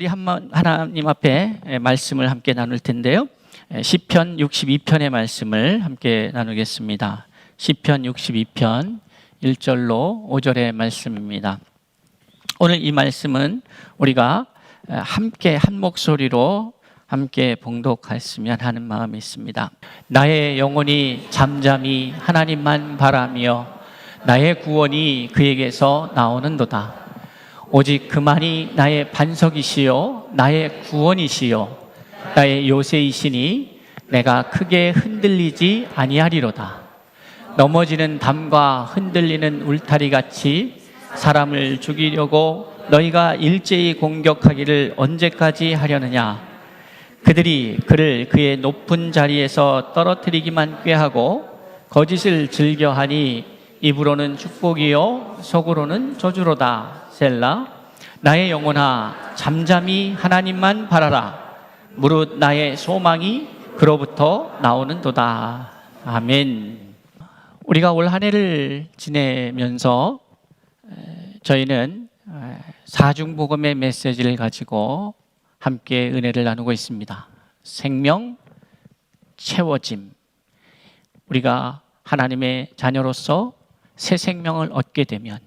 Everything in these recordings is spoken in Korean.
우리 하나님 앞에 말씀을 함께 나눌 텐데요. 시편 62편의 말씀을 함께 나누겠습니다. 시편 62편 1절로 5절의 말씀입니다. 오늘 이 말씀은 우리가 함께 한 목소리로 함께 봉독했으면 하는 마음이 있습니다. 나의 영혼이 잠잠히 하나님만 바라며 나의 구원이 그에게서 나오는도다. 오직 그만이 나의 반석이시요 나의 구원이시요 나의 요새이시니 내가 크게 흔들리지 아니하리로다. 넘어지는 담과 흔들리는 울타리같이 사람을 죽이려고 너희가 일제히 공격하기를 언제까지 하려느냐. 그들이 그를 그의 높은 자리에서 떨어뜨리기만 꾀하고 거짓을 즐겨하니 입으로는 축복이요 속으로는 저주로다. 셀라. 나의 영혼아 잠잠히 하나님만 바라라. 무릇 나의 소망이 그로부터 나오는도다. 아멘. 우리가 올 한 해를 지내면서 저희는 사중복음의 메시지를 가지고 함께 은혜를 나누고 있습니다. 생명, 채워짐. 우리가 하나님의 자녀로서 새 생명을 얻게 되면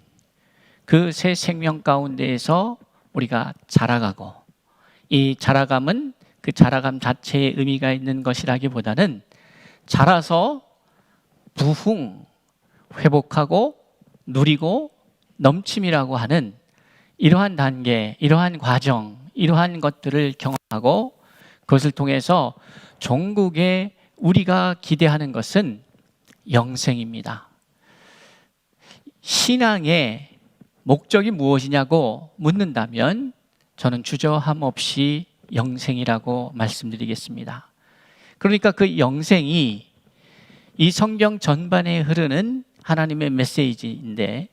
그 새 생명 가운데에서 우리가 자라가고, 이 자라감은 그 자라감 자체에 의미가 있는 것이라기보다는 자라서 부흥, 회복하고 누리고 넘침이라고 하는 이러한 단계, 이러한 과정, 이러한 것들을 경험하고 그것을 통해서 종국에 우리가 기대하는 것은 영생입니다. 신앙의 목적이 무엇이냐고 묻는다면 저는 주저함 없이 영생이라고 말씀드리겠습니다. 그러니까 그 영생이 이 성경 전반에 흐르는 하나님의 메시지인데,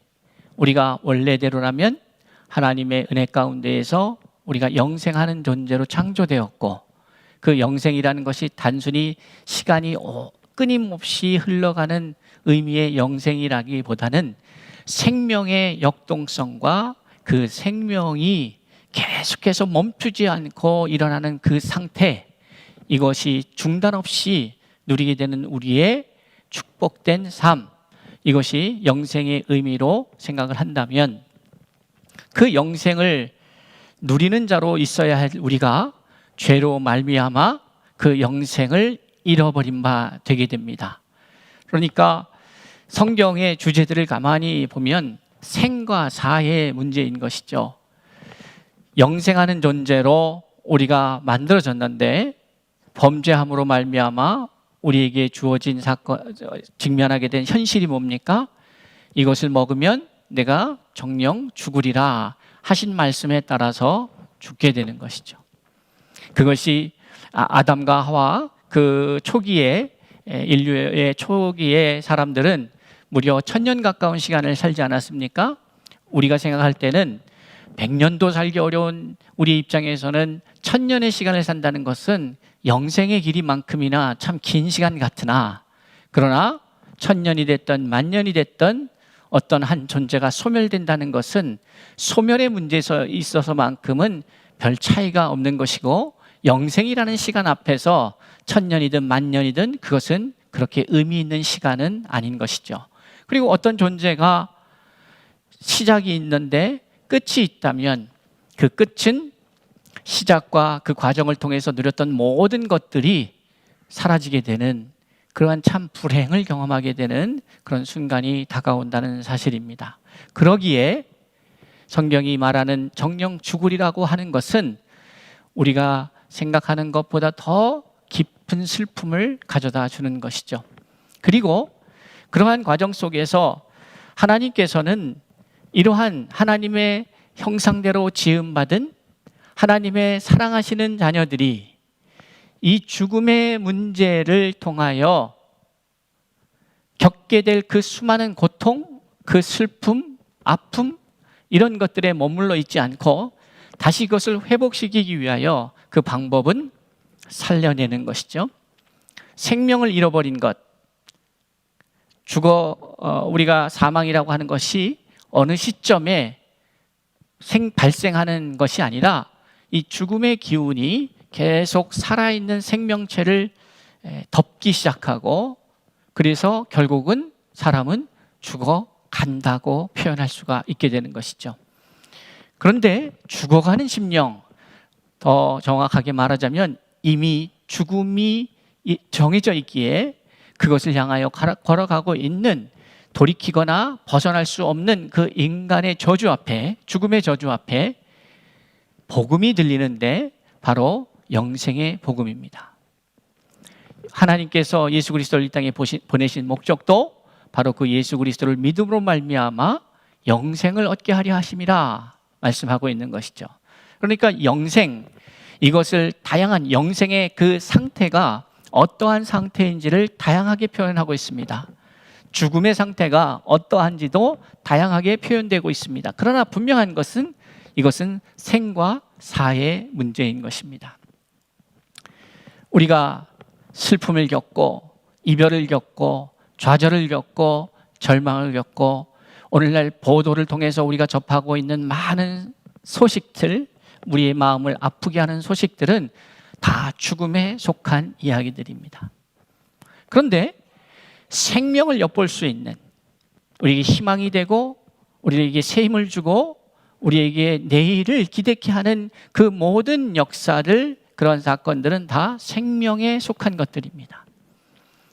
우리가 원래대로라면 하나님의 은혜 가운데에서 우리가 영생하는 존재로 창조되었고, 그 영생이라는 것이 단순히 시간이 끊임없이 흘러가는 의미의 영생이라기보다는 생명의 역동성과 그 생명이 계속해서 멈추지 않고 일어나는 그 상태, 이것이 중단 없이 누리게 되는 우리의 축복된 삶, 이것이 영생의 의미로 생각을 한다면 그 영생을 누리는 자로 있어야 할 우리가 죄로 말미암아 그 영생을 잃어버린 바 되게 됩니다. 그러니까 성경의 주제들을 가만히 보면 생과 사의 문제인 것이죠. 영생하는 존재로 우리가 만들어졌는데 범죄함으로 말미암아 우리에게 주어진 사건, 직면하게 된 현실이 뭡니까? 이것을 먹으면 내가 정령 죽으리라 하신 말씀에 따라서 죽게 되는 것이죠. 그것이 아담과 하와 그 초기에, 인류의 초기의 사람들은 무려 1000년 가까운 시간을 살지 않았습니까? 우리가 생각할 때는 100년도 살기 어려운 우리 입장에서는 1000년의 시간을 산다는 것은 영생의 길이만큼이나 참 긴 시간 같으나, 그러나 1000년이 됐던 만년이 됐던 어떤 한 존재가 소멸된다는 것은 소멸의 문제에 있어서만큼은 별 차이가 없는 것이고, 영생이라는 시간 앞에서 1000년이든 만년이든 그것은 그렇게 의미 있는 시간은 아닌 것이죠. 그리고 어떤 존재가 시작이 있는데 끝이 있다면 그 끝은 시작과 그 과정을 통해서 누렸던 모든 것들이 사라지게 되는 그러한 참 불행을 경험하게 되는 그런 순간이 다가온다는 사실입니다. 그러기에 성경이 말하는 정령 죽으리라고 하는 것은 우리가 생각하는 것보다 더 깊은 슬픔을 가져다 주는 것이죠. 그리고 그러한 과정 속에서 하나님께서는 이러한 하나님의 형상대로 지음받은 하나님의 사랑하시는 자녀들이 이 죽음의 문제를 통하여 겪게 될 그 수많은 고통, 그 슬픔, 아픔, 이런 것들에 머물러 있지 않고 다시 그것을 회복시키기 위하여 그 방법은 살려내는 것이죠. 생명을 잃어버린 것, 우리가 사망이라고 하는 것이 어느 시점에 발생하는 것이 아니라 이 죽음의 기운이 계속 살아있는 생명체를 덮기 시작하고, 그래서 결국은 사람은 죽어간다고 표현할 수가 있게 되는 것이죠. 그런데 죽어가는 심령, 더 정확하게 말하자면 이미 죽음이 정해져 있기에 그것을 향하여 걸어가고 있는, 돌이키거나 벗어날 수 없는 그 인간의 저주 앞에, 죽음의 저주 앞에 복음이 들리는데 바로 영생의 복음입니다. 하나님께서 예수 그리스도를 이 땅에 보내신 목적도 바로 그 예수 그리스도를 믿음으로 말미암아 영생을 얻게 하려 하심이라 말씀하고 있는 것이죠. 그러니까 영생, 이것을 다양한 영생의 그 상태가 어떠한 상태인지를 다양하게 표현하고 있습니다. 죽음의 상태가 어떠한지도 다양하게 표현되고 있습니다. 그러나 분명한 것은 이것은 생과 사의 문제인 것입니다. 우리가 슬픔을 겪고 이별을 겪고 좌절을 겪고 절망을 겪고 오늘날 보도를 통해서 우리가 접하고 있는 많은 소식들, 우리의 마음을 아프게 하는 소식들은 다 죽음에 속한 이야기들입니다. 그런데 생명을 엿볼 수 있는, 우리에게 희망이 되고 우리에게 새 힘을 주고 우리에게 내일을 기대케 하는 그 모든 역사를, 그런 사건들은 다 생명에 속한 것들입니다.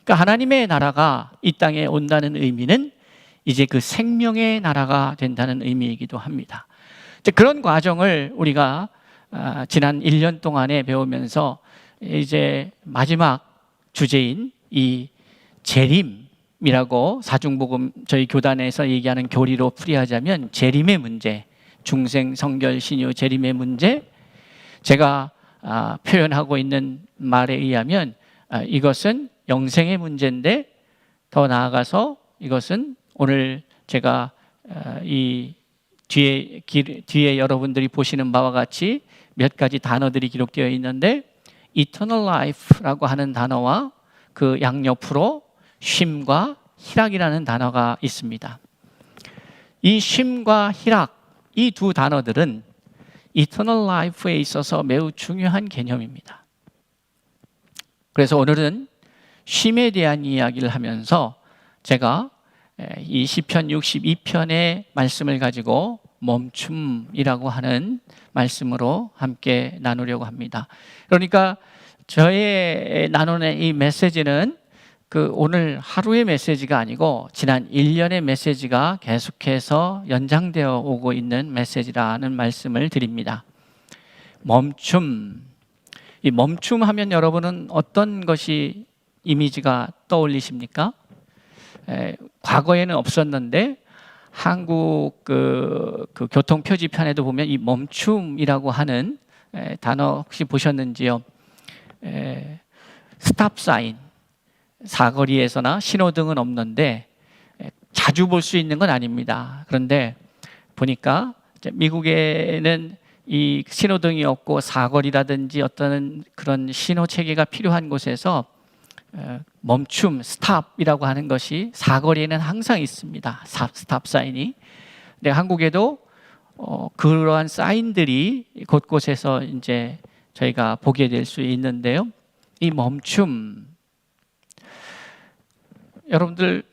그러니까 하나님의 나라가 이 땅에 온다는 의미는 이제 그 생명의 나라가 된다는 의미이기도 합니다. 그런 과정을 우리가 지난 1년 동안에 배우면서 이제 마지막 주제인 이 재림이라고, 사중복음 저희 교단에서 얘기하는 교리로 풀이하자면 재림의 문제, 중생, 성결, 신유, 재림의 문제, 제가 표현하고 있는 말에 의하면 이것은 영생의 문제인데, 더 나아가서 이것은 오늘 제가 이 뒤에 여러분들이 보시는 바와 같이 몇 가지 단어들이 기록되어 있는데, Eternal Life라고 하는 단어와 그 양옆으로 쉼과 희락이라는 단어가 있습니다. 이 쉼과 희락, 이 두 단어들은 Eternal Life에 있어서 매우 중요한 개념입니다. 그래서 오늘은 쉼에 대한 이야기를 하면서 제가 이 시편 62편의 말씀을 가지고 멈춤이라고 하는 말씀으로 함께 나누려고 합니다. 그러니까 저의 나누는 이 메시지는 그 오늘 하루의 메시지가 아니고 지난 1년의 메시지가 계속해서 연장되어 오고 있는 메시지라는 말씀을 드립니다. 멈춤. 이 멈춤하면 여러분은 어떤 것이 이미지가 떠올리십니까? 과거에는 없었는데 한국 그 교통표지편에도 보면 이 멈춤이라고 하는 단어 혹시 보셨는지요? 스탑 사인, 사거리에서나 신호등은 없는데 자주 볼 수 있는 건 아닙니다. 그런데 보니까 미국에는 이 신호등이 없고 사거리라든지 어떤 그런 신호 체계가 필요한 곳에서 멈춤, 스탑이라고 하는 것이 사거리에는 항상 있습니다. 스탑 사인이. 근데 한국에도 그러한 사인들이 곳곳에서 이제 저희가 보게 될 수 있는데요. 이 멈춤, 여러분들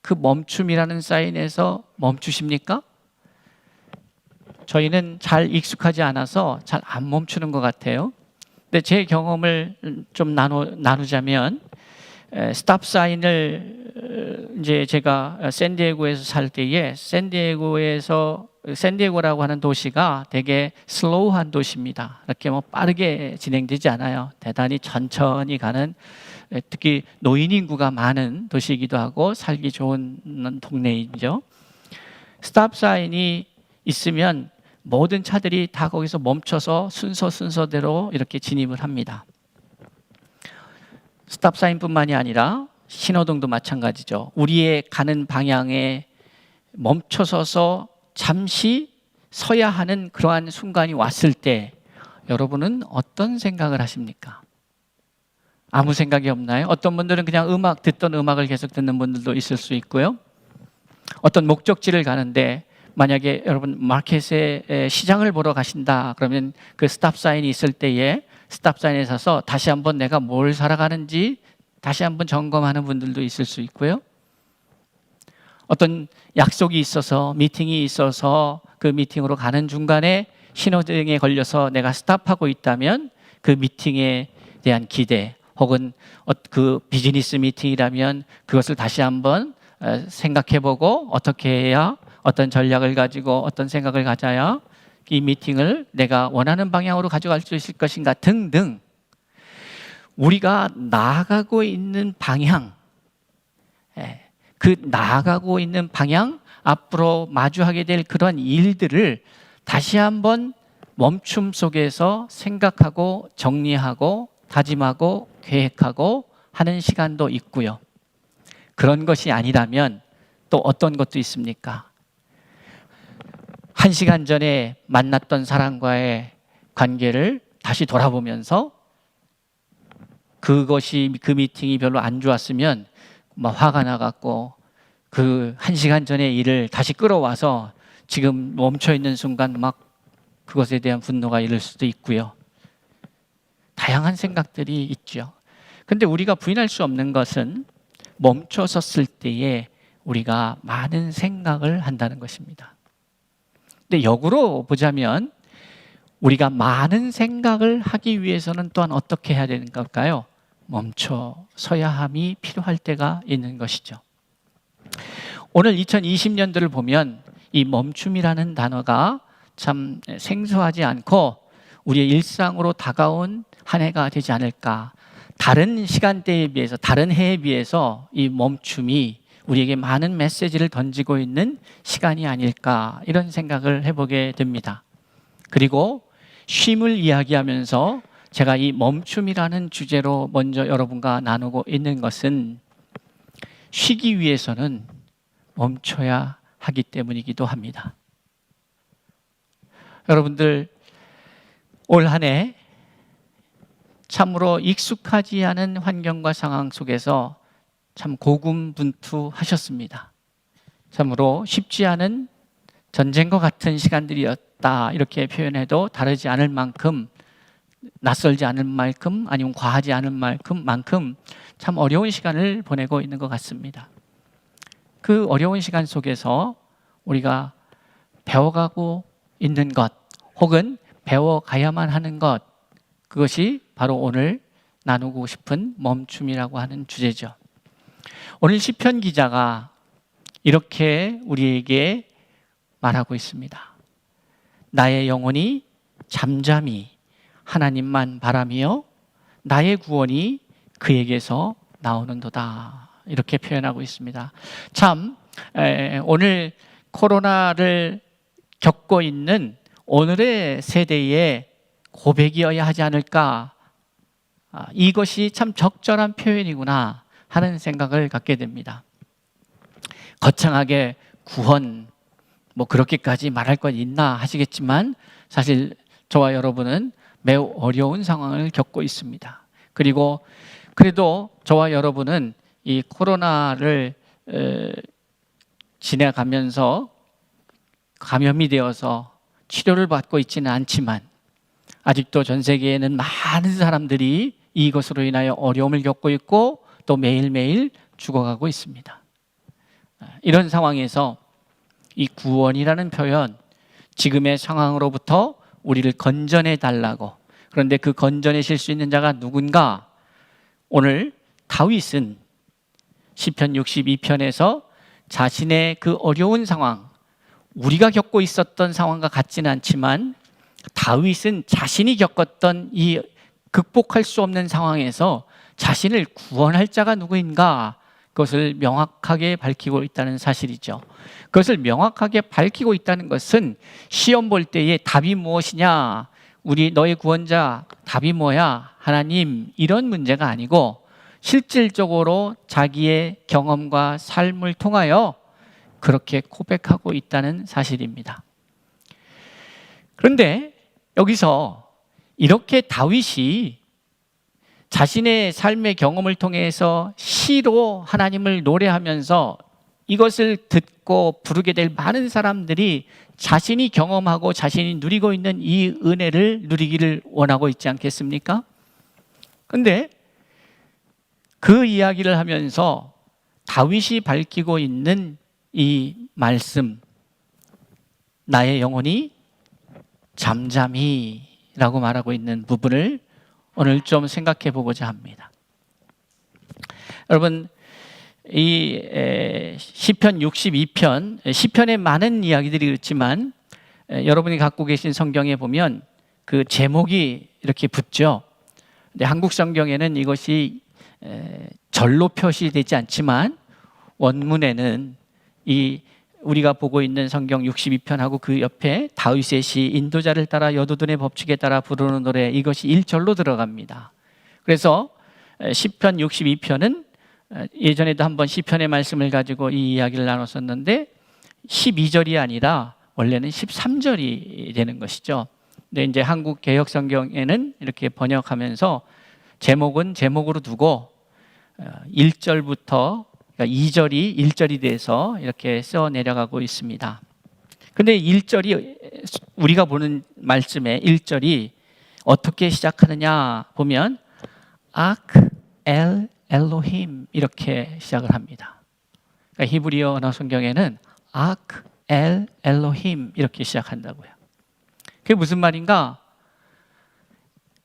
그 멈춤이라는 사인에서 멈추십니까? 저희는 잘 익숙하지 않아서 잘 안 멈추는 것 같아요. 근데 제 경험을 좀 나누자면, 스탑 사인을 이제 제가 샌디에고에서 살 때에, 샌디에고라고 하는 도시가 되게 슬로우한 도시입니다. 이렇게 뭐 빠르게 진행되지 않아요. 대단히 천천히 가는, 특히 노인 인구가 많은 도시이기도 하고 살기 좋은 동네이죠. 스탑 사인이 있으면 모든 차들이 다 거기서 멈춰서 순서대로 이렇게 진입을 합니다. 스탑 사인뿐만이 아니라 신호등도 마찬가지죠. 우리의 가는 방향에 멈춰서서 잠시 서야 하는 그러한 순간이 왔을 때 여러분은 어떤 생각을 하십니까? 아무 생각이 없나요? 어떤 분들은 그냥 듣던 음악을 계속 듣는 분들도 있을 수 있고요. 어떤 목적지를 가는데 만약에 여러분 마켓에 시장을 보러 가신다 그러면 그 스탑 사인이 있을 때에 스탑 사인에 서서 다시 한번 내가 뭘 사러 가는지 다시 한번 점검하는 분들도 있을 수 있고요. 어떤 약속이 있어서 미팅이 있어서 그 미팅으로 가는 중간에 신호등에 걸려서 내가 스탑하고 있다면 그 미팅에 대한 기대 혹은 그 비즈니스 미팅이라면 그것을 다시 한번 생각해보고 어떻게 해야 어떤 전략을 가지고 어떤 생각을 가져야 이 미팅을 내가 원하는 방향으로 가져갈 수 있을 것인가 등등 우리가 나아가고 있는 방향 그 나아가고 있는 방향 앞으로 마주하게 될 그런 일들을 다시 한번 멈춤 속에서 생각하고 정리하고 다짐하고 계획하고 하는 시간도 있고요. 그런 것이 아니라면 또 어떤 것도 있습니까? 1시간 전에 만났던 사람과의 관계를 다시 돌아보면서 그 미팅이 별로 안 좋았으면 막 화가 나갖고 그 1시간 전의 일을 다시 끌어와서 지금 멈춰있는 순간 막 그것에 대한 분노가 이를 수도 있고요. 다양한 생각들이 있죠. 근데 우리가 부인할 수 없는 것은 멈춰섰을 때에 우리가 많은 생각을 한다는 것입니다. 근데 역으로 보자면 우리가 많은 생각을 하기 위해서는 또한 어떻게 해야 되는 걸까요? 멈춰서야 함이 필요할 때가 있는 것이죠. 오늘 2020년도를 보면 이 멈춤이라는 단어가 참 생소하지 않고 우리의 일상으로 다가온 한 해가 되지 않을까. 다른 시간대에 비해서 다른 해에 비해서 이 멈춤이 우리에게 많은 메시지를 던지고 있는 시간이 아닐까 이런 생각을 해보게 됩니다. 그리고 쉼을 이야기하면서 제가 이 멈춤이라는 주제로 먼저 여러분과 나누고 있는 것은 쉬기 위해서는 멈춰야 하기 때문이기도 합니다. 여러분들 올 한 해 참으로 익숙하지 않은 환경과 상황 속에서 참 고군분투하셨습니다. 참으로 쉽지 않은 전쟁과 같은 시간들이었다 이렇게 표현해도 다르지 않을 만큼 낯설지 않을 만큼 아니면 과하지 않을 만큼 참 어려운 시간을 보내고 있는 것 같습니다. 그 어려운 시간 속에서 우리가 배워가고 있는 것 혹은 배워가야만 하는 것 그것이 바로 오늘 나누고 싶은 멈춤이라고 하는 주제죠. 오늘 시편 기자가 이렇게 우리에게 말하고 있습니다. 나의 영혼이 잠잠히 하나님만 바라며 나의 구원이 그에게서 나오는도다 이렇게 표현하고 있습니다. 참 오늘 코로나를 겪고 있는 오늘의 세대의 고백이어야 하지 않을까 이것이 참 적절한 표현이구나 하는 생각을 갖게 됩니다. 거창하게 구원 뭐 그렇게까지 말할 건 있나 하시겠지만 사실 저와 여러분은 매우 어려운 상황을 겪고 있습니다. 그리고 그래도 저와 여러분은 이 코로나를 지나가면서 감염이 되어서 치료를 받고 있지는 않지만 아직도 전 세계에는 많은 사람들이 이것으로 인하여 어려움을 겪고 있고 또 매일매일 죽어가고 있습니다. 이런 상황에서 이 구원이라는 표현, 지금의 상황으로부터 우리를 건져내 달라고. 그런데 그 건져내실 수 있는 자가 누군가? 오늘 다윗은 시편 62편에서 자신의 그 어려운 상황, 우리가 겪고 있었던 상황과 같지는 않지만 다윗은 자신이 겪었던 이 극복할 수 없는 상황에서 자신을 구원할 자가 누구인가? 그것을 명확하게 밝히고 있다는 사실이죠. 그것을 명확하게 밝히고 있다는 것은 시험 볼 때의 답이 무엇이냐? 우리 너의 구원자 답이 뭐야? 하나님 이런 문제가 아니고 실질적으로 자기의 경험과 삶을 통하여 그렇게 고백하고 있다는 사실입니다. 그런데 여기서 이렇게 다윗이 자신의 삶의 경험을 통해서 시로 하나님을 노래하면서 이것을 듣고 부르게 될 많은 사람들이 자신이 경험하고 자신이 누리고 있는 이 은혜를 누리기를 원하고 있지 않겠습니까? 근데 그 이야기를 하면서 다윗이 밝히고 있는 이 말씀, 나의 영혼이 잠잠히 라고 말하고 있는 부분을 오늘 좀 생각해 보고자 합니다. 여러분, 이 시편 62편, 시편에 많은 이야기들이 있지만 여러분이 갖고 계신 성경에 보면 그 제목이 이렇게 붙죠. 근데 한국 성경에는 이것이 절로 표시되지 않지만 원문에는 이 우리가 보고 있는 성경 62편하고 그 옆에 다윗의 시 인도자를 따라 여두둔의 법칙에 따라 부르는 노래, 이것이 1절로 들어갑니다. 그래서 시편 62편은 예전에도 한번 시편의 말씀을 가지고 이 이야기를 나눴었는데 12절이 아니라 원래는 13절이 되는 것이죠. 근데 이제 한국 개역 성경에는 이렇게 번역하면서 제목은 제목으로 두고 1절부터 그러니까 2절이 1절이 돼서 이렇게 써 내려가고 있습니다. 근데 1절이 우리가 보는 말씀의 1절이 어떻게 시작하느냐 보면 아크 엘 엘로힘 이렇게 시작을 합니다. 그러니까 히브리어 언어 성경에는 아크 엘 엘로힘 이렇게 시작한다고요. 그게 무슨 말인가?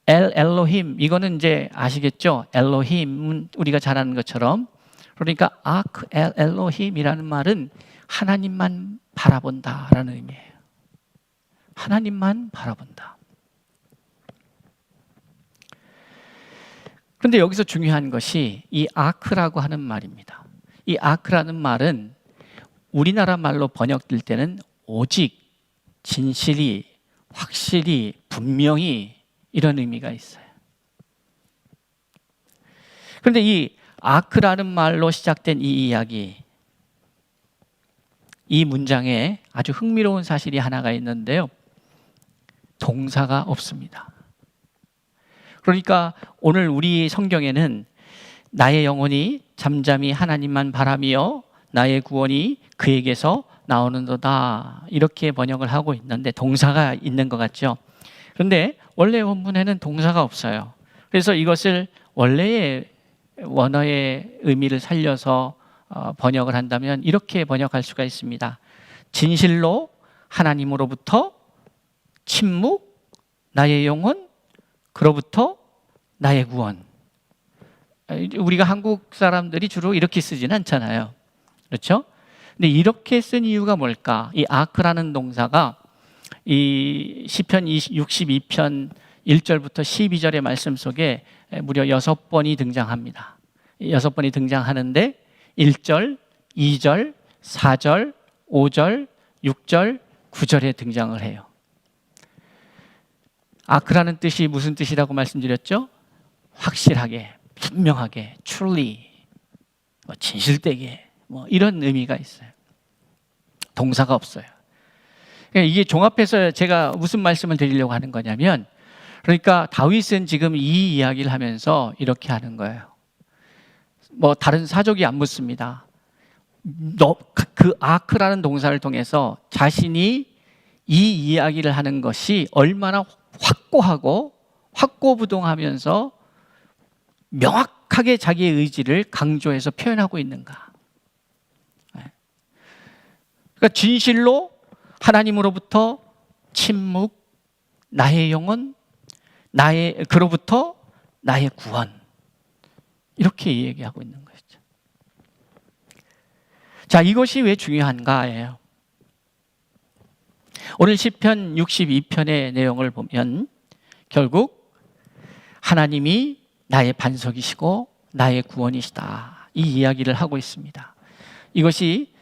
엘 엘로힘, 이거는 이제 아시겠죠? 엘로힘은 우리가 잘 아는 것처럼, 그러니까 아크 엘 엘로힘이라는 말은 하나님만 바라본다라는 의미예요. 하나님만 바라본다. 그런데 여기서 중요한 것이 이 아크라고 하는 말입니다. 이 아크라는 말은 우리나라 말로 번역될 때는 오직, 진실이, 확실히, 분명히 이런 의미가 있어요. 그런데 이 아크라는 말로 시작된 이 이야기, 이 문장에 아주 흥미로운 사실이 하나가 있는데요. 동사가 없습니다. 그러니까 오늘 우리 성경에는 나의 영혼이 잠잠히 하나님만 바라며 나의 구원이 그에게서 나오는도다 이렇게 번역을 하고 있는데 동사가 있는 것 같죠. 그런데 원래 원문에는 동사가 없어요. 그래서 이것을 원래의 원어의 의미를 살려서 번역을 한다면 이렇게 번역할 수가 있습니다. 진실로 하나님으로부터 침묵, 나의 영혼, 그로부터 나의 구원. 우리가 한국 사람들이 주로 이렇게 쓰지는 않잖아요. 그렇죠? 근데 이렇게 쓴 이유가 뭘까? 이 아크라는 동사가 이 시편 62편 1절부터 12절의 말씀 속에 무려 6번이 등장합니다. 6번이 등장하는데 1절, 2절, 4절, 5절, 6절, 9절에 등장을 해요. 아크라는 뜻이 무슨 뜻이라고 말씀드렸죠? 확실하게, 분명하게, truly, 진실되게, 이런 의미가 있어요. 동사가 없어요. 이게 종합해서 제가 무슨 말씀을 드리려고 하는 거냐면, 그러니까 다윗은 지금 이 이야기를 하면서 이렇게 하는 거예요. 다른 사족이 안 묻습니다. 그 아크라는 동사를 통해서 자신이 이 이야기를 하는 것이 얼마나 확고하고 확고부동하면서 명확하게 자기의 의지를 강조해서 표현하고 있는가. 그러니까 진실로 하나님으로부터 침묵, 나의 영혼, 그로부터 나의 구원, 이렇게 얘기하고 있는 것이죠. 자, 이것이 왜 중요한가예요. 오늘 시편 62편의 내용을 보면 결국 하나님이 나의 반석이시고 나의 구원이시다, 이 이야기를 하고 있습니다. 이것이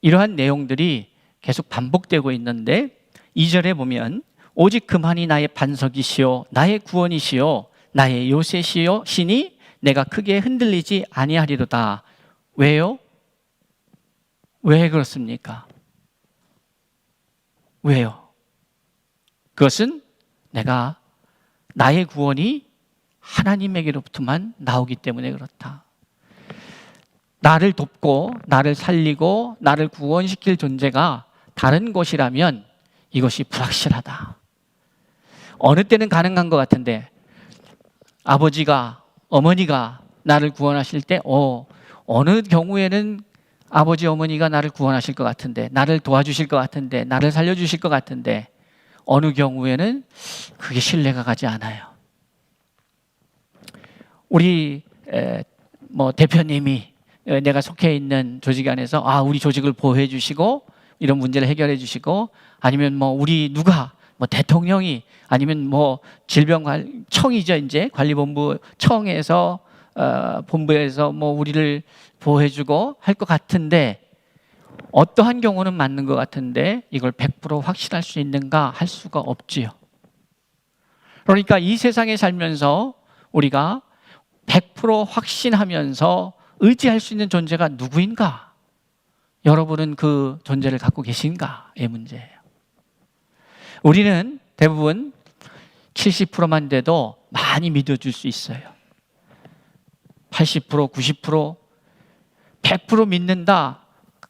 이러한 내용들이 계속 반복되고 있는데 2절에 보면 오직 그만이 나의 반석이시요 나의 구원이시요 나의 요새시요 시니 내가 크게 흔들리지 아니하리로다. 왜요? 왜 그렇습니까? 왜요? 그것은 내가 나의 구원이 하나님에게로부터만 나오기 때문에 그렇다. 나를 돕고 나를 살리고 나를 구원시킬 존재가 다른 곳이라면 이것이 불확실하다. 어느 때는 가능한 것 같은데 아버지가 어머니가 나를 구원하실 때 어느 경우에는 아버지 어머니가 나를 구원하실 것 같은데 나를 도와주실 것 같은데 나를 살려주실 것 같은데 어느 경우에는 그게 신뢰가 가지 않아요. 우리 대표님이 내가 속해 있는 조직 안에서 우리 조직을 보호해 주시고 이런 문제를 해결해 주시고 아니면 우리 누가 대통령이 아니면 질병청이죠 이제 관리본부 청에서 본부에서 우리를 보호해 주고 할 것 같은데 어떠한 경우는 맞는 것 같은데 이걸 100% 확신할 수 있는가 할 수가 없지요. 그러니까 이 세상에 살면서 우리가 100% 확신하면서 의지할 수 있는 존재가 누구인가? 여러분은 그 존재를 갖고 계신가의 문제예요. 우리는 대부분 70%만 돼도 많이 믿어줄 수 있어요. 80%, 90%, 100% 믿는다?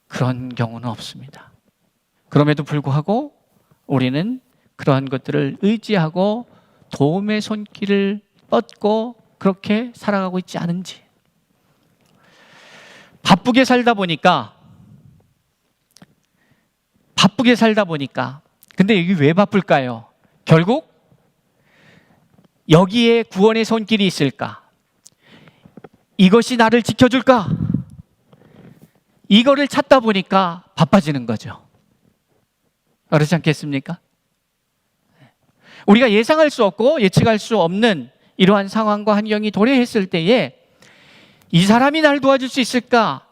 그런 경우는 없습니다. 그럼에도 불구하고 우리는 그러한 것들을 의지하고 도움의 손길을 뻗고 그렇게 살아가고 있지 않은지. 바쁘게 살다 보니까 근데 이게 왜 바쁠까요? 결국 여기에 구원의 손길이 있을까? 이것이 나를 지켜줄까? 이거를 찾다 보니까 바빠지는 거죠. 그렇지 않겠습니까? 우리가 예상할 수 없고 예측할 수 없는 이러한 상황과 환경이 도래했을 때에 이 사람이 나를 도와줄 수 있을까?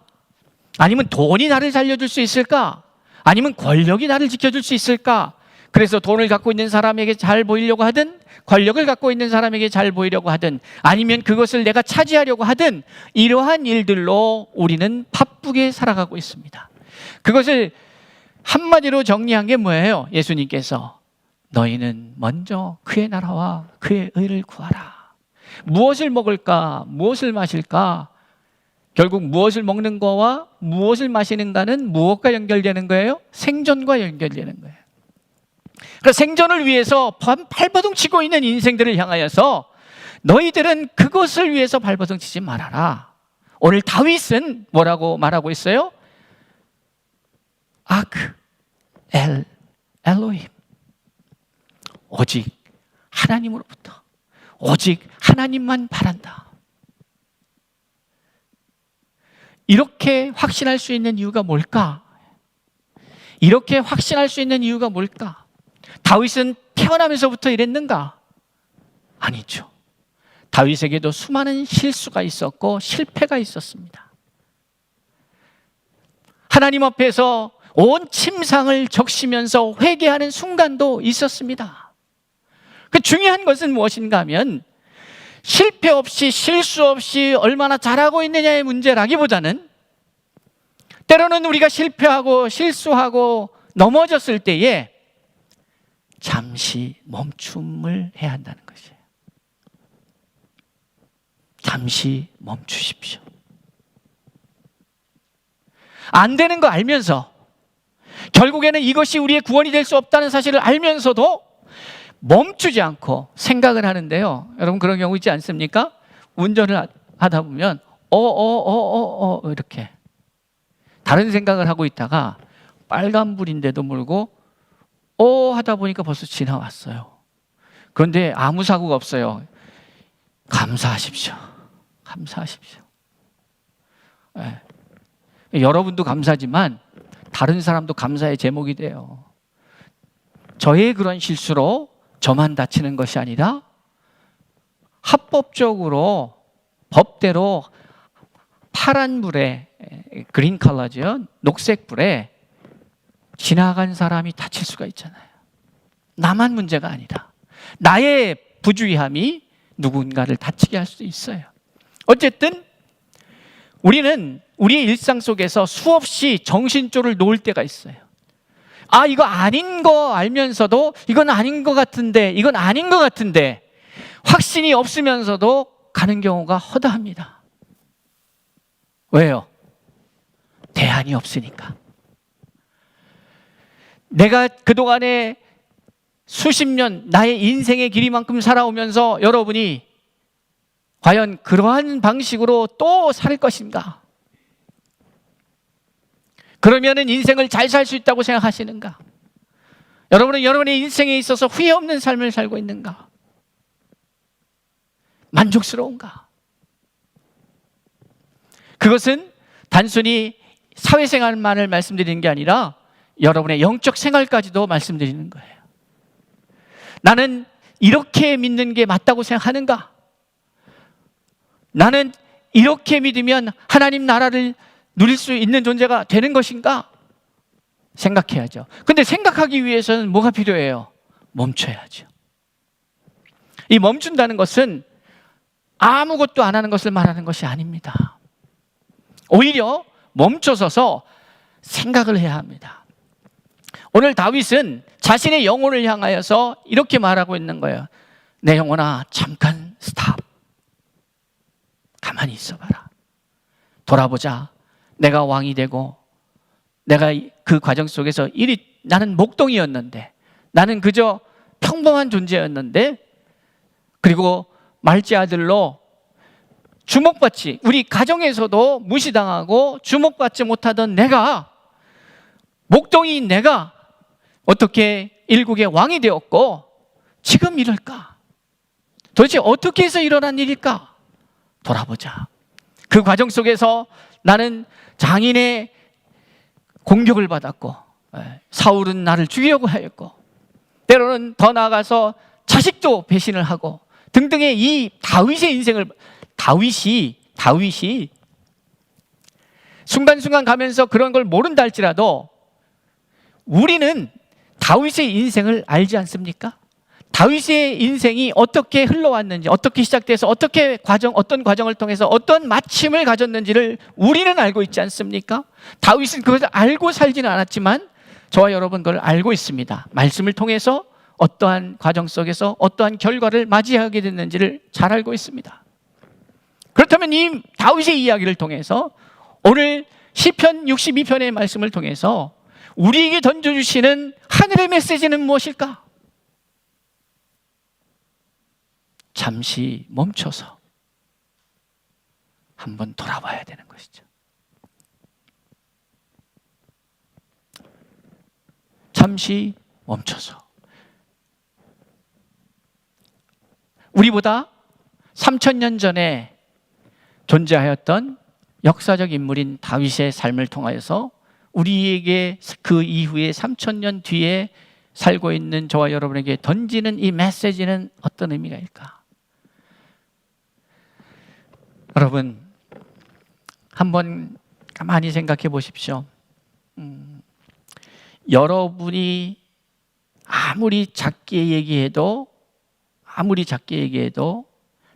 아니면 돈이 나를 살려줄 수 있을까? 아니면 권력이 나를 지켜줄 수 있을까? 그래서 돈을 갖고 있는 사람에게 잘 보이려고 하든 권력을 갖고 있는 사람에게 잘 보이려고 하든 아니면 그것을 내가 차지하려고 하든 이러한 일들로 우리는 바쁘게 살아가고 있습니다. 그것을 한마디로 정리한 게 뭐예요? 예수님께서 너희는 먼저 그의 나라와 그의 의를 구하라. 무엇을 먹을까? 무엇을 마실까? 결국 무엇을 먹는 거와 무엇을 마시는가는 무엇과 연결되는 거예요? 생존과 연결되는 거예요. 그러니까 생존을 위해서 발버둥 치고 있는 인생들을 향하여서 너희들은 그것을 위해서 발버둥 치지 말아라. 오늘 다윗은 뭐라고 말하고 있어요? 아크 엘 엘로힘, 오직 하나님으로부터 오직 하나님만 바란다. 이렇게 확신할 수 있는 이유가 뭘까? 이렇게 확신할 수 있는 이유가 뭘까? 다윗은 태어나면서부터 이랬는가? 아니죠. 다윗에게도 수많은 실수가 있었고 실패가 있었습니다. 하나님 앞에서 온 침상을 적시면서 회개하는 순간도 있었습니다. 그 중요한 것은 무엇인가 하면 실패 없이 실수 없이 얼마나 잘하고 있느냐의 문제라기보다는 때로는 우리가 실패하고 실수하고 넘어졌을 때에 잠시 멈춤을 해야 한다는 것이에요. 잠시 멈추십시오. 안 되는 거 알면서 결국에는 이것이 우리의 구원이 될 수 없다는 사실을 알면서도 멈추지 않고 생각을 하는데요. 여러분 그런 경우 있지 않습니까? 운전을 하다 보면 이렇게 다른 생각을 하고 있다가 빨간불인데도 물고 하다 보니까 벌써 지나왔어요. 그런데 아무 사고가 없어요. 감사하십시오. 감사하십시오. 네. 여러분도 감사하지만 다른 사람도 감사의 제목이 돼요. 저의 그런 실수로 저만 다치는 것이 아니라 합법적으로 법대로 파란 불에 그린 컬러죠. 녹색 불에 지나간 사람이 다칠 수가 있잖아요. 나만 문제가 아니다. 나의 부주의함이 누군가를 다치게 할 수도 있어요. 어쨌든 우리는 우리의 일상 속에서 수없이 정신줄을 놓을 때가 있어요. 이거 아닌 거 알면서도 이건 아닌 것 같은데 이건 아닌 것 같은데 확신이 없으면서도 가는 경우가 허다합니다. 왜요? 대안이 없으니까. 내가 그동안에 수십 년 나의 인생의 길이만큼 살아오면서 여러분이 과연 그러한 방식으로 또 살 것인가? 그러면은 인생을 잘 살 수 있다고 생각하시는가? 여러분은 여러분의 인생에 있어서 후회 없는 삶을 살고 있는가? 만족스러운가? 그것은 단순히 사회생활만을 말씀드리는 게 아니라 여러분의 영적 생활까지도 말씀드리는 거예요. 나는 이렇게 믿는 게 맞다고 생각하는가? 나는 이렇게 믿으면 하나님 나라를 누릴 수 있는 존재가 되는 것인가? 생각해야죠. 근데 생각하기 위해서는 뭐가 필요해요? 멈춰야죠. 이 멈춘다는 것은 아무것도 안 하는 것을 말하는 것이 아닙니다. 오히려 멈춰서서 생각을 해야 합니다. 오늘 다윗은 자신의 영혼을 향하여서 이렇게 말하고 있는 거예요. 내 영혼아, 잠깐 스탑. 가만히 있어봐라. 돌아보자. 내가 왕이 되고 내가 그 과정 속에서 나는 목동이었는데, 나는 그저 평범한 존재였는데, 그리고 말제 아들로 주목받지, 우리 가정에서도 무시당하고 주목받지 못하던 내가, 목동이인 내가 어떻게 일국의 왕이 되었고 지금 이럴까? 도대체 어떻게 해서 일어난 일일까? 돌아보자. 그 과정 속에서 나는 장인의 공격을 받았고, 사울은 나를 죽이려고 하였고, 때로는 더 나아가서 자식도 배신을 하고 등등의 이 다윗의 인생을, 다윗이 순간순간 가면서 그런 걸 모른다 할지라도 우리는 다윗의 인생을 알지 않습니까? 다윗의 인생이 어떻게 흘러왔는지, 어떻게 시작돼서 어떤 과정을 통해서 어떤 마침을 가졌는지를 우리는 알고 있지 않습니까? 다윗은 그것을 알고 살지는 않았지만 저와 여러분 그걸 알고 있습니다. 말씀을 통해서 어떠한 과정 속에서 어떠한 결과를 맞이하게 됐는지를 잘 알고 있습니다. 그렇다면 이 다윗의 이야기를 통해서 오늘 시편 62편의 말씀을 통해서 우리에게 던져주시는 하늘의 메시지는 무엇일까? 잠시 멈춰서 한번 돌아봐야 되는 것이죠. 잠시 멈춰서. 우리보다 3000년 전에 존재하였던 역사적 인물인 다윗의 삶을 통하여서 우리에게 그 이후에 3000년 뒤에 살고 있는 저와 여러분에게 던지는 이 메시지는 어떤 의미가 있을까? 여러분, 한번 가만히 생각해 보십시오. 여러분이 아무리 작게 얘기해도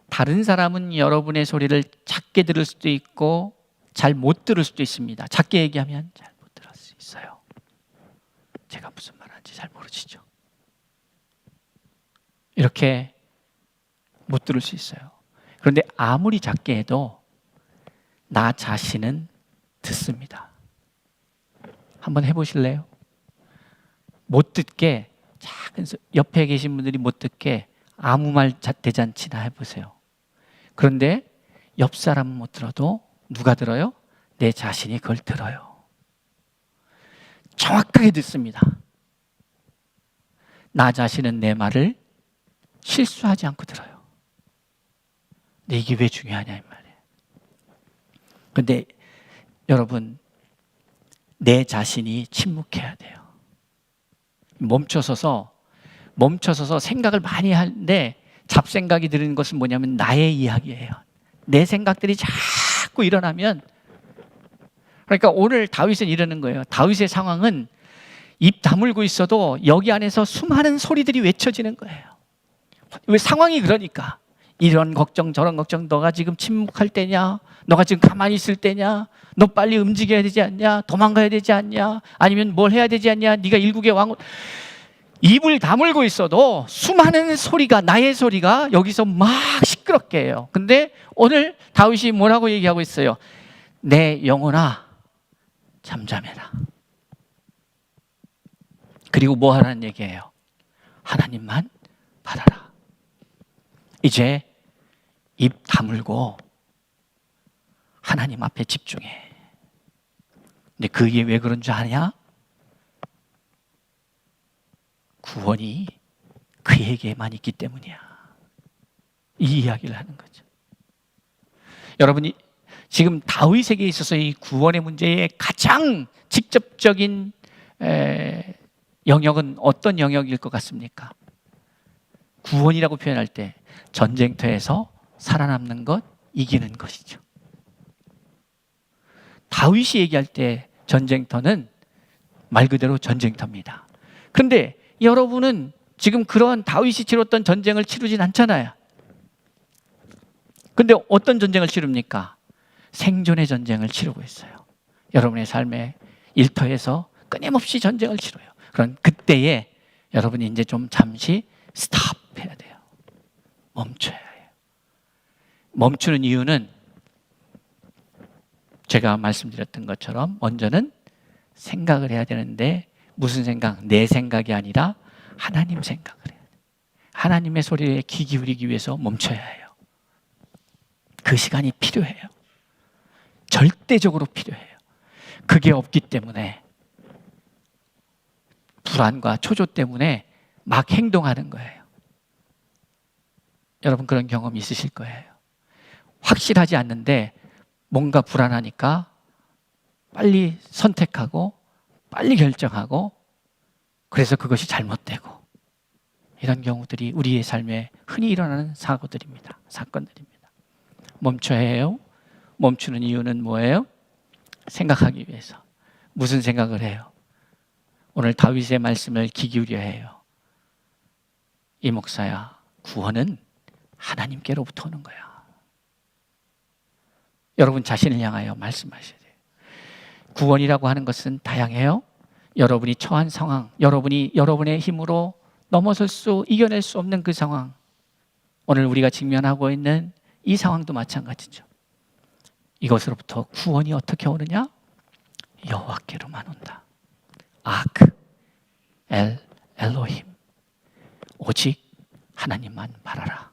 다른 사람은 여러분의 소리를 작게 들을 수도 있고 잘 못 들을 수도 있습니다. 작게 얘기하면 잘 못 들을 수 있어요. 제가 무슨 말하는지 잘 모르시죠? 이렇게 못 들을 수 있어요. 그런데 아무리 작게 해도 나 자신은 듣습니다. 한번 해보실래요? 못 듣게, 작은 옆에 계신 분들이 못 듣게 아무 말 대잔치나 해보세요. 그런데 옆 사람은 못 들어도 누가 들어요? 내 자신이 그걸 들어요. 정확하게 듣습니다. 나 자신은 내 말을 실수하지 않고 들어요. 근데 이게 왜 중요하냐 이 말이에요. 근데 여러분, 내 자신이 침묵해야 돼요. 멈춰서서 생각을 많이 하는데 잡생각이 드는 것은 뭐냐면 나의 이야기예요. 내 생각들이 자꾸 일어나면, 그러니까 오늘 다윗은 이러는 거예요. 다윗의 상황은 입 다물고 있어도 여기 안에서 수많은 소리들이 외쳐지는 거예요. 왜? 상황이 그러니까. 이런 걱정 저런 걱정, 너가 지금 침묵할 때냐, 너가 지금 가만히 있을 때냐, 너 빨리 움직여야 되지 않냐, 도망가야 되지 않냐, 아니면 뭘 해야 되지 않냐, 네가 일국의 왕. 입을 다물고 있어도 수많은 소리가, 나의 소리가 여기서 막 시끄럽게 해요. 근데 오늘 다윗이 뭐라고 얘기하고 있어요? 내 영혼아, 잠잠해라. 그리고 뭐 하라는 얘기예요? 하나님만 바라라. 이제 입 다물고 하나님 앞에 집중해. 근데 그게 왜 그런 줄 아냐? 구원이 그에게만 있기 때문이야. 이 이야기를 하는 거죠. 여러분이 지금 다윗에게 있어서 이 구원의 문제의 가장 직접적인 영역은 어떤 영역일 것 같습니까? 구원이라고 표현할 때 전쟁터에서 살아남는 것, 이기는 것이죠. 다윗이 얘기할 때 전쟁터는 말 그대로 전쟁터입니다. 그런데 여러분은 지금 그런 다윗이 치렀던 전쟁을 치르진 않잖아요. 그런데 어떤 전쟁을 치릅니까? 생존의 전쟁을 치르고 있어요. 여러분의 삶의 일터에서 끊임없이 전쟁을 치러요. 그런 그때에 여러분이 이제 좀 잠시 스탑해야 돼요. 멈춰야 해요. 멈추는 이유는 제가 말씀드렸던 것처럼 먼저는 생각을 해야 되는데 무슨 생각? 내 생각이 아니라 하나님 생각을 해야 돼요. 하나님의 소리에 귀 기울이기 위해서 멈춰야 해요. 그 시간이 필요해요. 절대적으로 필요해요. 그게 없기 때문에 불안과 초조 때문에 막 행동하는 거예요. 여러분 그런 경험 있으실 거예요. 확실하지 않는데 뭔가 불안하니까 빨리 선택하고 빨리 결정하고 그래서 그것이 잘못되고 이런 경우들이 우리의 삶에 흔히 일어나는 사고들입니다. 사건들입니다. 멈춰야 해요. 멈추는 이유는 뭐예요? 생각하기 위해서. 무슨 생각을 해요? 오늘 다윗의 말씀을 귀 기울여야 해요. 이 목사야, 구원은 하나님께로부터 오는 거야. 여러분 자신을 향하여 말씀하셔야 돼요. 구원이라고 하는 것은 다양해요. 여러분이 처한 상황, 여러분이 여러분의 힘으로 넘어설 수, 이겨낼 수 없는 그 상황, 오늘 우리가 직면하고 있는 이 상황도 마찬가지죠. 이것으로부터 구원이 어떻게 오느냐? 여호와께로만 온다. 아크, 엘로힘, 오직 하나님만 바라라.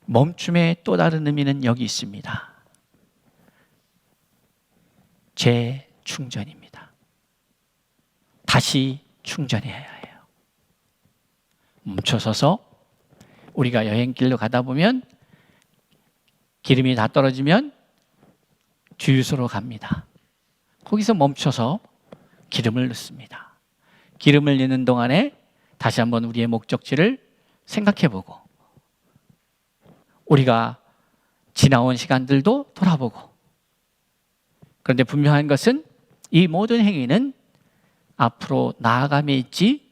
멈춤의 또 다른 의미는 여기 있습니다. 재충전입니다. 다시 충전해야 해요. 멈춰서서 우리가 여행길로 가다 보면 기름이 다 떨어지면 주유소로 갑니다. 거기서 멈춰서 기름을 넣습니다. 기름을 넣는 동안에 다시 한번 우리의 목적지를 생각해보고 우리가 지나온 시간들도 돌아보고, 그런데 분명한 것은 이 모든 행위는 앞으로 나아감에 있지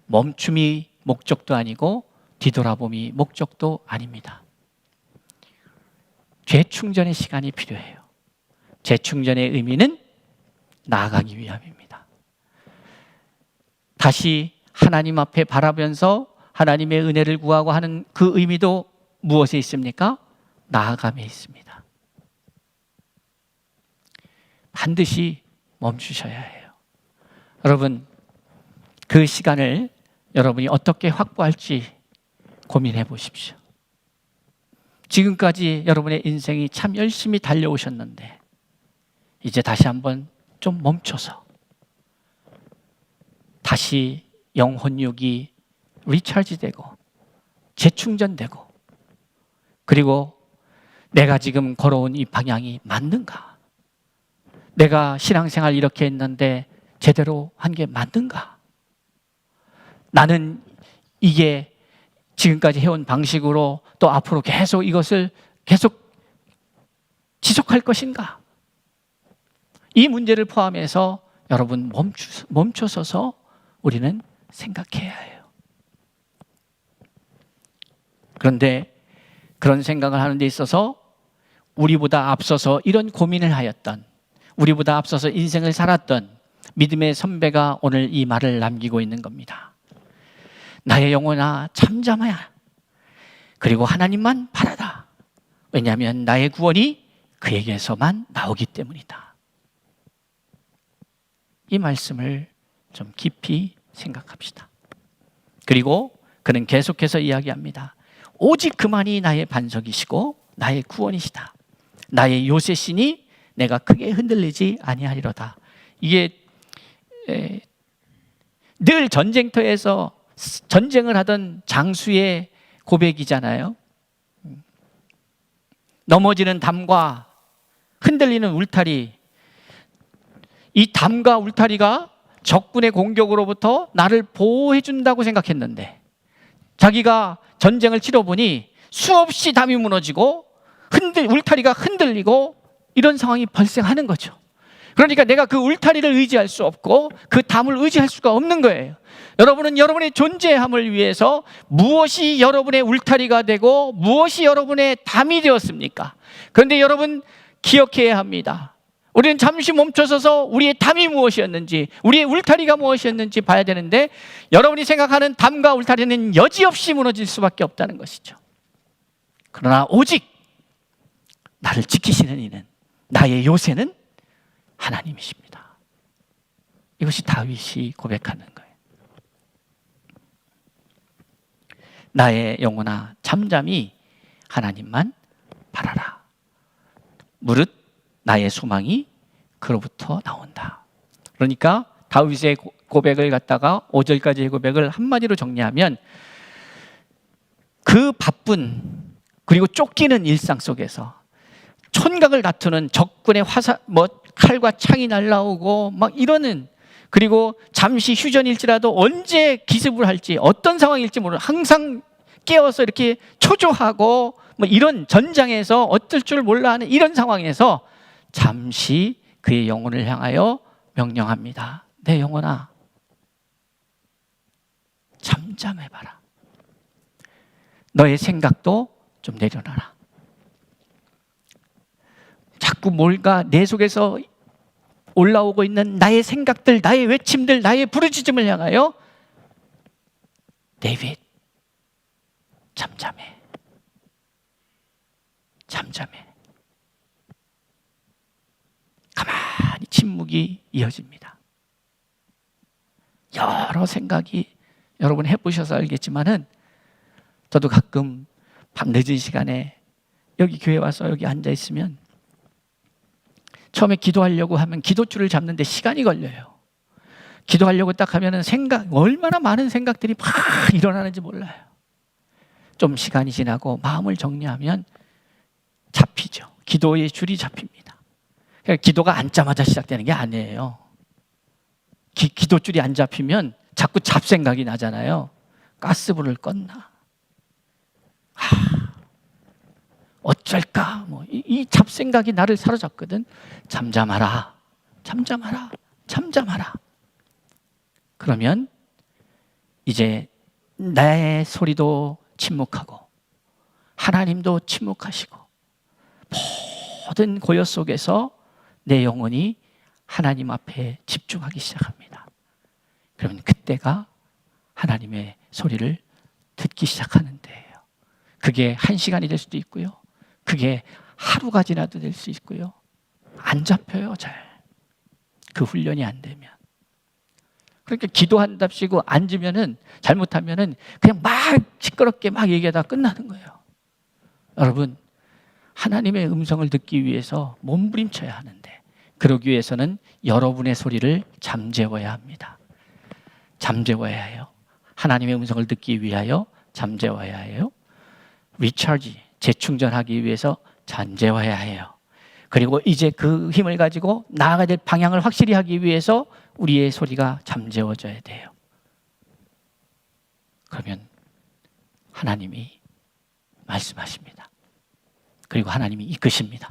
멈춤이 목적도 아니고 뒤돌아봄이 목적도 아닙니다. 재충전의 시간이 필요해요. 재충전의 의미는 나아가기 위함입니다. 다시 하나님 앞에 바라보면서 하나님의 은혜를 구하고 하는 그 의미도 무엇에 있습니까? 나아감에 있습니다. 반드시 멈추셔야 해요. 여러분, 그 시간을 여러분이 어떻게 확보할지 고민해 보십시오. 지금까지 여러분의 인생이 참 열심히 달려오셨는데 이제 다시 한번 좀 멈춰서 다시 영혼육이 리차지되고 재충전되고, 그리고 내가 지금 걸어온 이 방향이 맞는가? 내가 신앙생활 이렇게 했는데 제대로 한 게 맞는가? 나는 이게 지금까지 해온 방식으로 또 앞으로 계속 이것을 계속 지속할 것인가? 이 문제를 포함해서 여러분 멈춰서서 우리는 생각해야 해요. 그런데 그런 생각을 하는 데 있어서 우리보다 앞서서 이런 고민을 하였던, 우리보다 앞서서 인생을 살았던 믿음의 선배가 오늘 이 말을 남기고 있는 겁니다. 나의 영혼아 잠잠하야. 그리고 하나님만 바라라. 왜냐하면 나의 구원이 그에게서만 나오기 때문이다. 이 말씀을 좀 깊이 생각합시다. 그리고 그는 계속해서 이야기합니다. 오직 그만이 나의 반석이시고 나의 구원이시다. 나의 요새시니 내가 크게 흔들리지 아니하리로다. 이게 늘 전쟁터에서 전쟁을 하던 장수의 고백이잖아요. 넘어지는 담과 흔들리는 울타리, 이 담과 울타리가 적군의 공격으로부터 나를 보호해 준다고 생각했는데 자기가 전쟁을 치러보니 수없이 담이 무너지고 울타리가 흔들리고 이런 상황이 발생하는 거죠. 그러니까 내가 그 울타리를 의지할 수 없고 그 담을 의지할 수가 없는 거예요. 여러분은 여러분의 존재함을 위해서 무엇이 여러분의 울타리가 되고 무엇이 여러분의 담이 되었습니까? 그런데 여러분 기억해야 합니다. 우리는 잠시 멈춰서서 우리의 담이 무엇이었는지, 우리의 울타리가 무엇이었는지 봐야 되는데 여러분이 생각하는 담과 울타리는 여지없이 무너질 수밖에 없다는 것이죠. 그러나 오직 나를 지키시는 이는, 나의 요새는 하나님이십니다. 이것이 다윗이 고백하는 거예요. 나의 영혼아 잠잠히 하나님만 바라라. 무릇 나의 소망이 그로부터 나온다. 그러니까 다윗의 고백을 갖다가 5절까지의 고백을 한마디로 정리하면 그 바쁜 그리고 쫓기는 일상 속에서 촌각을 다투는 적군의 칼과 창이 날라오고 막 이러는, 그리고 잠시 휴전일지라도 언제 기습을 할지 어떤 상황일지 모르는, 항상 깨어서 이렇게 초조하고 뭐 이런 전장에서 어쩔 줄 몰라 하는 이런 상황에서 잠시 그의 영혼을 향하여 명령합니다. 내 영혼아 잠잠해봐라. 너의 생각도 좀 내려놔라. 자꾸 뭔가 내 속에서 올라오고 있는 나의 생각들, 나의 외침들, 나의 부르짖음을 향하여 데이빗 잠잠해. 잠잠해. 가만히 침묵이 이어집니다. 여러 생각이 여러분 해보셔서 알겠지만은 저도 가끔 밤 늦은 시간에 여기 교회 와서 여기 앉아 있으면 처음에 기도하려고 하면 기도줄을 잡는데 시간이 걸려요. 기도하려고 딱 하면은 얼마나 많은 생각들이 막 일어나는지 몰라요. 좀 시간이 지나고 마음을 정리하면 잡히죠. 기도의 줄이 잡힙니다. 그러니까 기도가 앉자마자 시작되는 게 아니에요. 기도줄이 안 잡히면 자꾸 잡생각이 나잖아요. 가스불을 껐나? 어쩔까? 이 잡생각이 나를 사로잡거든. 잠잠하라. 잠잠하라. 잠잠하라. 그러면 이제 나의 소리도 침묵하고 하나님도 침묵하시고 모든 고요 속에서 내 영혼이 하나님 앞에 집중하기 시작합니다. 그러면 그때가 하나님의 소리를 듣기 시작하는 때예요. 그게 1시간이 될 수도 있고요. 그게 하루가 지나도 될 수 있고요. 안 잡혀요, 잘. 그 훈련이 안 되면. 그러니까 기도한답시고 앉으면은, 잘못하면은 그냥 막 시끄럽게 막 얘기하다가 끝나는 거예요. 여러분, 하나님의 음성을 듣기 위해서 몸부림쳐야 하는데, 그러기 위해서는 여러분의 소리를 잠재워야 합니다. 잠재워야 해요. 하나님의 음성을 듣기 위하여 잠재워야 해요. 리차지, 재충전하기 위해서 잠재워야 해요. 그리고 이제 그 힘을 가지고 나아가야 될 방향을 확실히 하기 위해서 우리의 소리가 잠재워져야 돼요. 그러면 하나님이 말씀하십니다. 그리고 하나님이 이끄십니다.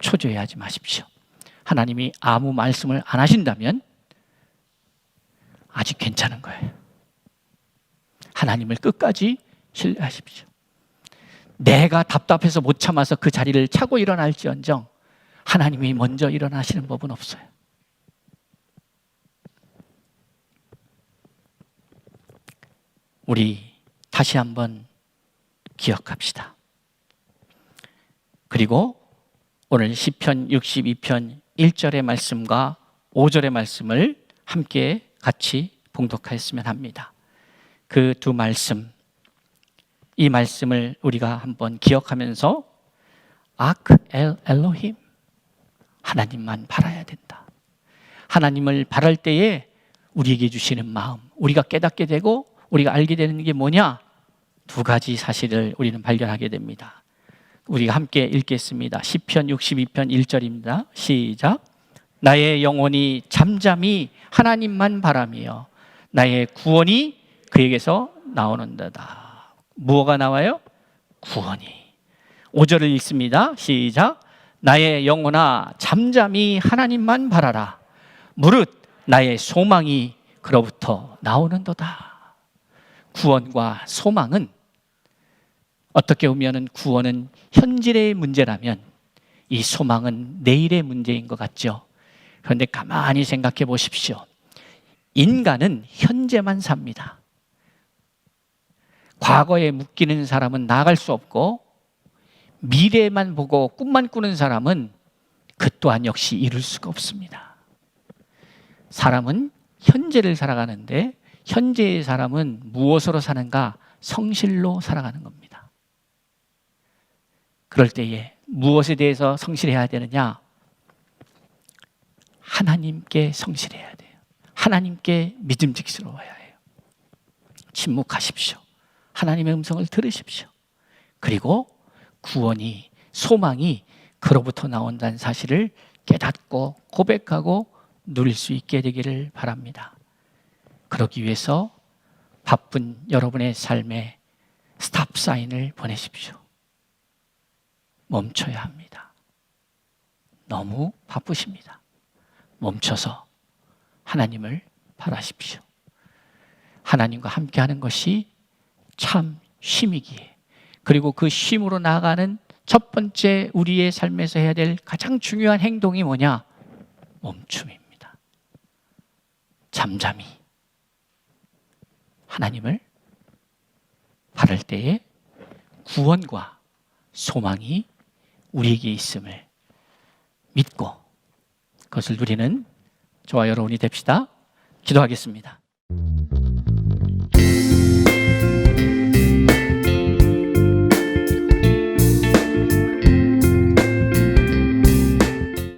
초조해하지 마십시오. 하나님이 아무 말씀을 안 하신다면 아직 괜찮은 거예요. 하나님을 끝까지 신뢰하십시오. 내가 답답해서 못 참아서 그 자리를 차고 일어날지언정 하나님이 먼저 일어나시는 법은 없어요. 우리 다시 한번 기억합시다. 그리고 오늘 시편 62편 1절의 말씀과 5절의 말씀을 함께 같이 봉독하였으면 합니다. 그 두 말씀, 이 말씀을 우리가 한번 기억하면서 아크 엘 엘로힘, 하나님만 바라야 된다. 하나님을 바랄 때에 우리에게 주시는 마음, 우리가 깨닫게 되고 우리가 알게 되는 게 뭐냐? 두 가지 사실을 우리는 발견하게 됩니다. 우리가 함께 읽겠습니다. 시편 62편 1절입니다. 시작. 나의 영혼이 잠잠히 하나님만 바라며 나의 구원이 그에게서 나오는도다. 무엇가 나와요? 구원이. 5절을 읽습니다. 시작. 나의 영혼아 잠잠히 하나님만 바라라. 무릇 나의 소망이 그로부터 나오는도다. 구원과 소망은 어떻게 보면 구원은 현실의 문제라면 이 소망은 내일의 문제인 것 같죠. 그런데 가만히 생각해 보십시오. 인간은 현재만 삽니다. 과거에 묶이는 사람은 나아갈 수 없고 미래만 보고 꿈만 꾸는 사람은 그 또한 역시 이룰 수가 없습니다. 사람은 현재를 살아가는데 현재의 사람은 무엇으로 사는가? 성실로 살아가는 겁니다. 그럴 때에 무엇에 대해서 성실해야 되느냐? 하나님께 성실해야 돼요. 하나님께 믿음직스러워야 해요. 침묵하십시오. 하나님의 음성을 들으십시오. 그리고 구원이, 소망이 그로부터 나온다는 사실을 깨닫고 고백하고 누릴 수 있게 되기를 바랍니다. 그러기 위해서 바쁜 여러분의 삶에 스탑 사인을 보내십시오. 멈춰야 합니다. 너무 바쁘십니다. 멈춰서 하나님을 바라십시오. 하나님과 함께하는 것이 참 쉼이기에, 그리고 그 쉼으로 나아가는 첫 번째 우리의 삶에서 해야 될 가장 중요한 행동이 뭐냐? 멈춤입니다. 잠잠히 하나님을 바랄 때에 구원과 소망이 우리에게 있음을 믿고 그것을 누리는 저와 여러분이 됩시다. 기도하겠습니다.